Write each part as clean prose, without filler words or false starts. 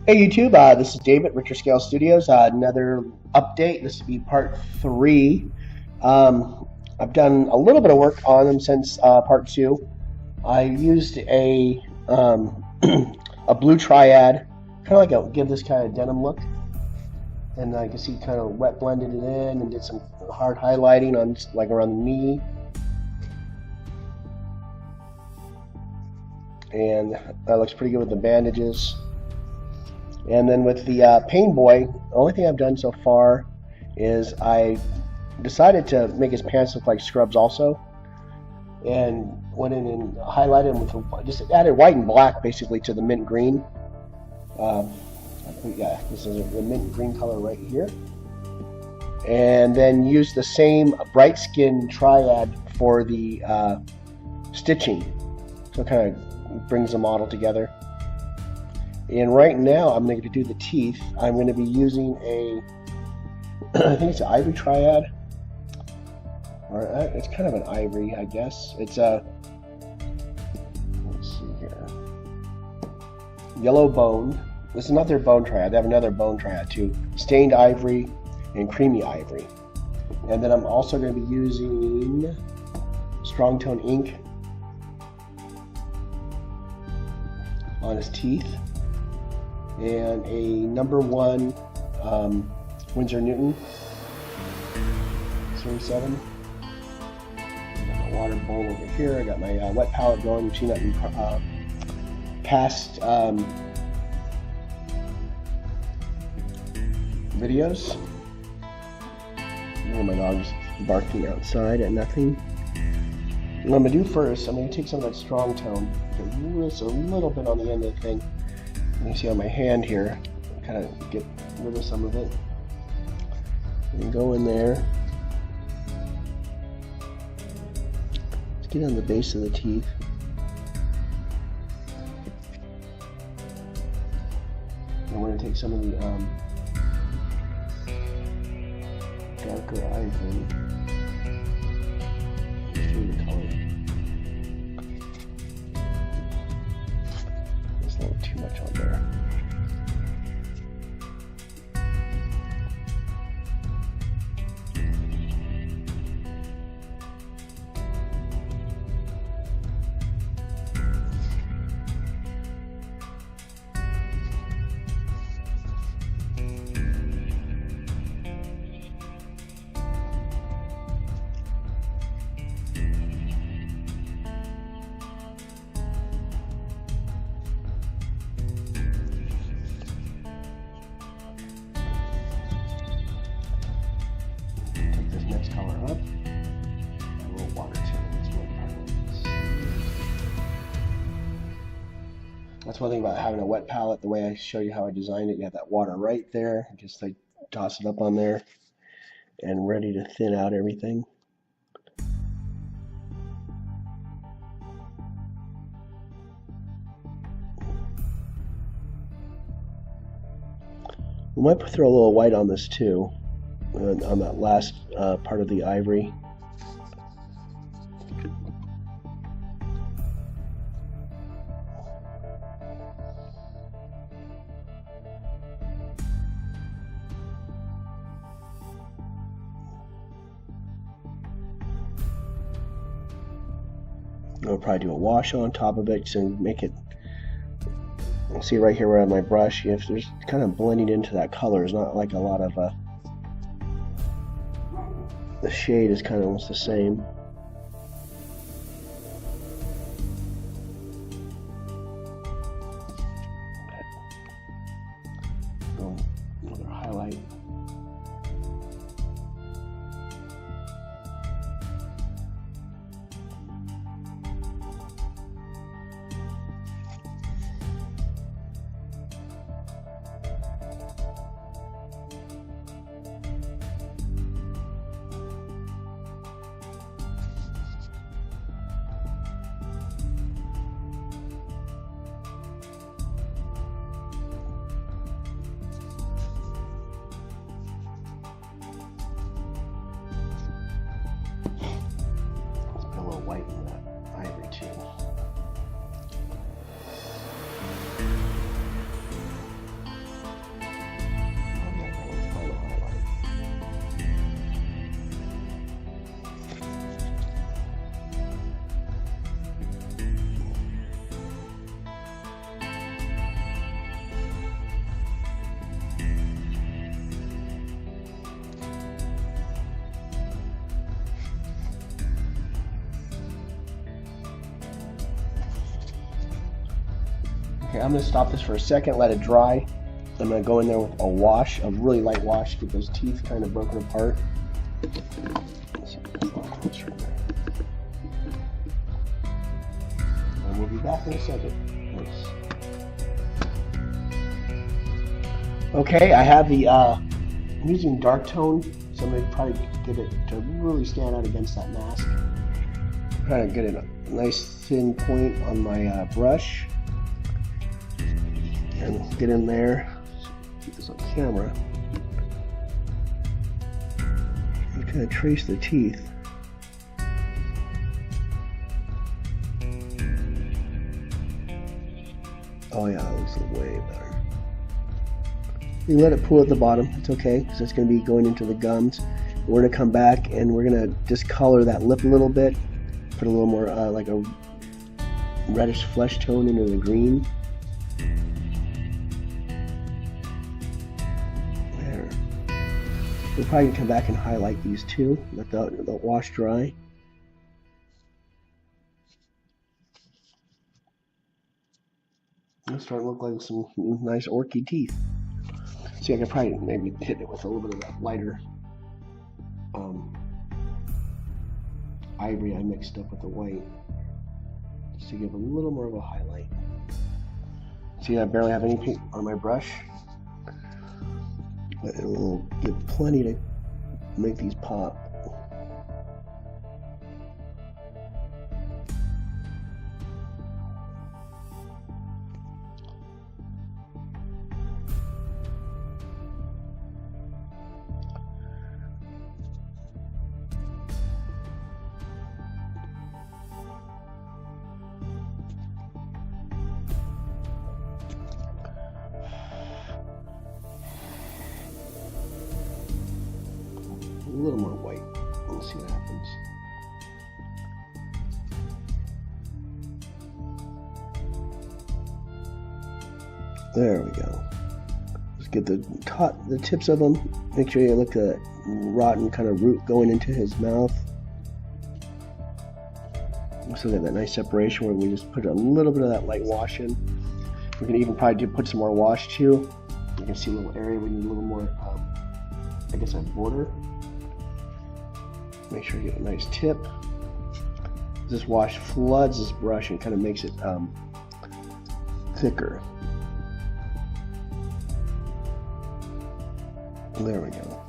Hey YouTube, this is David, Richter Scale Studios. Another update. This will be part three. I've done a little bit of work on them since part two. I used a blue triad, kind of like give this kind of denim look, and I can see kind of wet blended it in and did some hard highlighting on like around the knee, and that looks pretty good with the bandages. And then with the Pain Boy, the only thing I've done so far is I decided to make his pants look like scrubs also, and went in and highlighted him with just added white and black basically to the mint green. Yeah, this is the mint green color right here, and then used the same bright skin triad for the stitching, so it kind of brings the model together. And right now I'm going to do the teeth. I'm going to be using I think it's an ivory triad, or it's kind of an ivory, I guess. It's let's see here, yellow bone. This is not their bone triad. They have another bone triad too, stained ivory and creamy ivory. And then I'm also going to be using strong tone ink on his teeth, and a number 1 Winsor Newton 07. I got my water bowl over here. I got my wet palette going. You've seen that in past videos. My dog's barking outside at nothing. What I'm going to do first, I'm going to take some of that strong tone, just a little bit on the end of the thing. You can see on my hand here, kind of get rid of some of it. And go in there. Let's get on the base of the teeth. And we're going to take some of the darker ivory. Let's show you the color. There's a little too much on there. Color up. A little water tint. That's one thing about having a wet palette. The way I show you how I designed it, you have that water right there. Just like toss it up on there, and ready to thin out everything. We might throw a little white on this too, on that last part of the ivory. I'll probably do a wash on top of it to make it. See right here where I have my brush, there's kind of blending into that color. It's not like a lot of the shade is kind of almost the same. Another highlight. Okay, I'm going to stop this for a second, let it dry. I'm going to go in there with a wash, a really light wash, get those teeth kind of broken apart. And we'll be back in a second. Thanks. Okay, I have the, I'm using dark tone, so I'm going to probably get it to really stand out against that mask. Try to get a nice thin point on my brush. And get in there. Keep this on camera. And kind of trace the teeth. Oh yeah, that looks way better. You let it pool at the bottom. It's okay, because it's going to be going into the gums. We're going to come back and we're going to discolor that lip a little bit. Put a little more like a reddish flesh tone into the green. There. We'll probably come back and highlight these two. Let the wash dry. It's starting to look like some nice orky teeth. See, I could probably maybe hit it with a little bit of that lighter ivory I mixed up with the white, just to give a little more of a highlight. See, I barely have any paint on my brush, but it will give plenty to make these pop. A little more white. Let's see what happens. There we go. Just get the tips of them. Make sure you look at the rotten kind of root going into his mouth. So get that nice separation where we just put a little bit of that light wash in. We can even probably put some more wash too. You can see a little area we need a little more, I guess, a border. Make sure you get a nice tip. This wash floods this brush and kind of makes it thicker. There we go.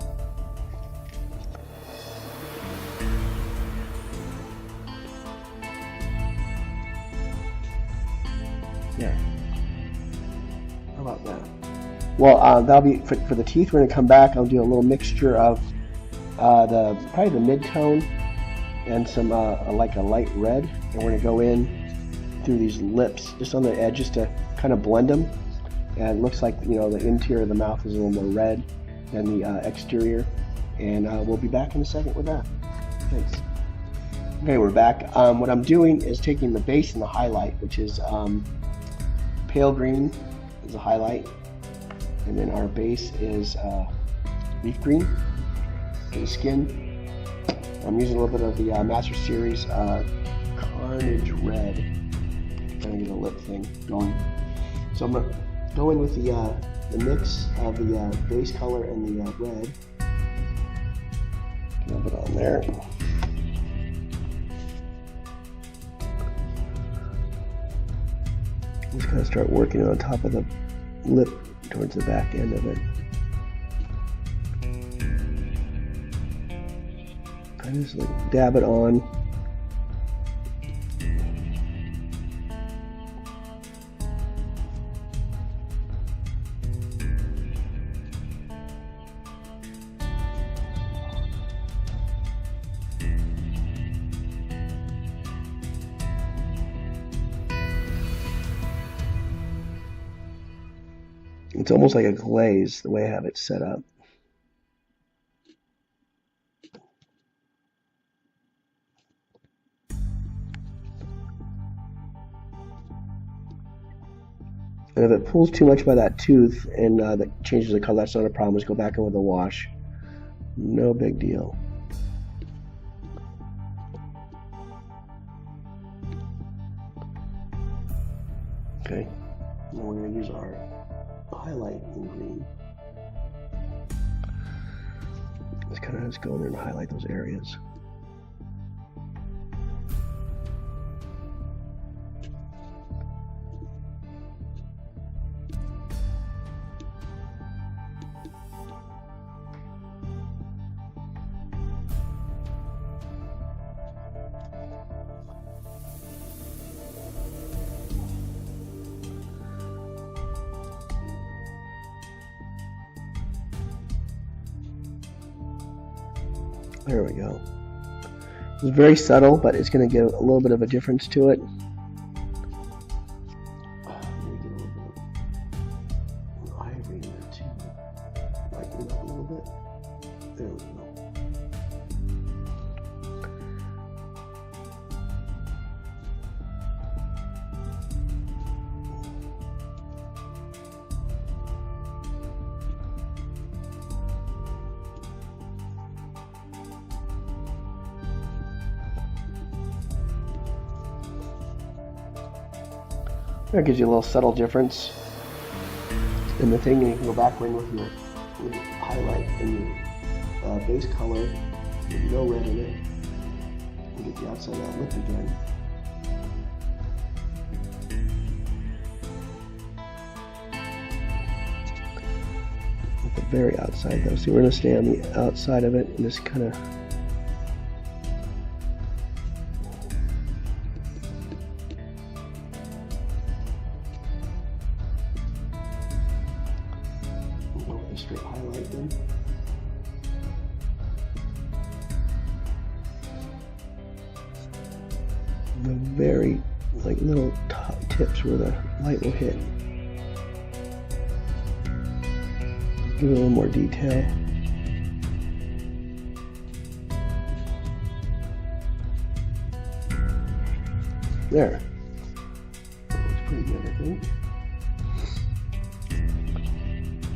Yeah. How about that? Well, that'll be for the teeth. We're going to come back. I'll do a little mixture of probably the mid-tone and some like a light red, and we're going to go in through these lips just on the edges to kind of blend them. And it looks like, you know, the interior of the mouth is a little more red than the exterior, and we'll be back in a second with that. Thanks. Okay, we're back. What I'm doing is taking the base and the highlight, which is pale green is the highlight, and then our base is leaf green for the skin. I'm using a little bit of the Master Series Carnage Red, trying to get a lip thing going. So I'm going to go in with the mix of the base color and the red. A little bit on there. Just kind of start working on top of the lip towards the back end of it. I just like dab it on. It's almost like a glaze, the way I have it set up. And if it pulls too much by that tooth and that changes the color, that's not a problem. Just go back in with a wash. No big deal. Okay. we're going to use our highlight in green. Just kind of go in there and highlight those areas. There we go. It's very subtle, but it's going to give a little bit of a difference to it. Maybe get a little bit of ivory in there too. Lighten it up a little bit. There we go. That gives you a little subtle difference in the thing, and you can go back in with your highlight and your base color with no red in it, and get the outside of that lip again. At the very outside though, so we're going to stay on the outside of it and just kind of straight highlight them. The very little top tips where the light will hit. Give it a little more detail. There. That looks pretty good, I think.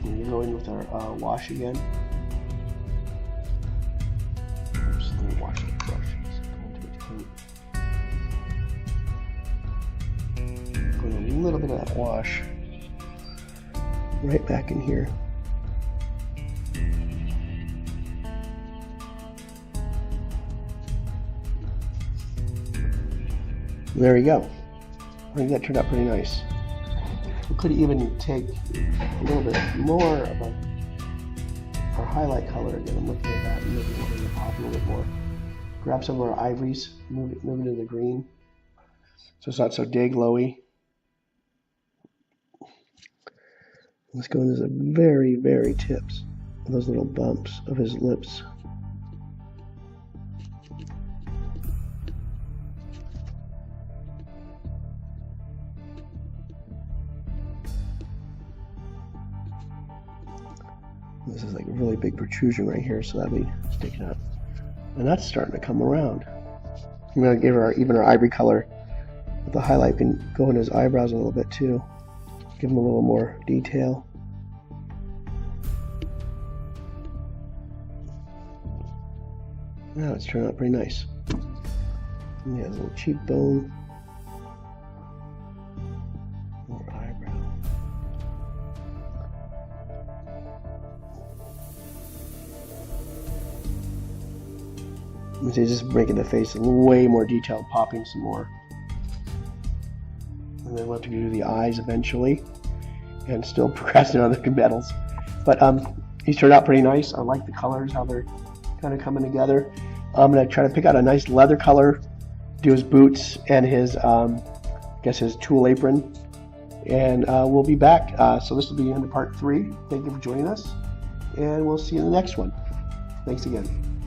We go in with our wash again. Oops, let me wash the brush. Put a little bit of that wash right back in here. There you go. I think that turned out pretty nice. We could even take a little bit more of our highlight color again. I'm looking at that and maybe we're going to pop a little bit more. Grab some of our ivories, move it to the green, so it's not so day glowy. Let's go into the very, very tips, those little bumps of his lips. This is like a really big protrusion right here, so that'll be sticking out. And that's starting to come around. I'm going to give even our ivory color with the highlight can go in his eyebrows a little bit too. Give him a little more detail. Now it's turned out pretty nice. And he has a little cheekbone. More eyebrow. So just making the face way more detailed, popping some more. And then we'll have to do the eyes eventually. And still procrastinating on the medals. But he's turned out pretty nice. I like the colors, how they're kind of coming together. I'm going to try to pick out a nice leather color, do his boots and his, I guess his tool apron. And we'll be back. So this will be the end of part 3. Thank you for joining us. And we'll see you in the next one. Thanks again.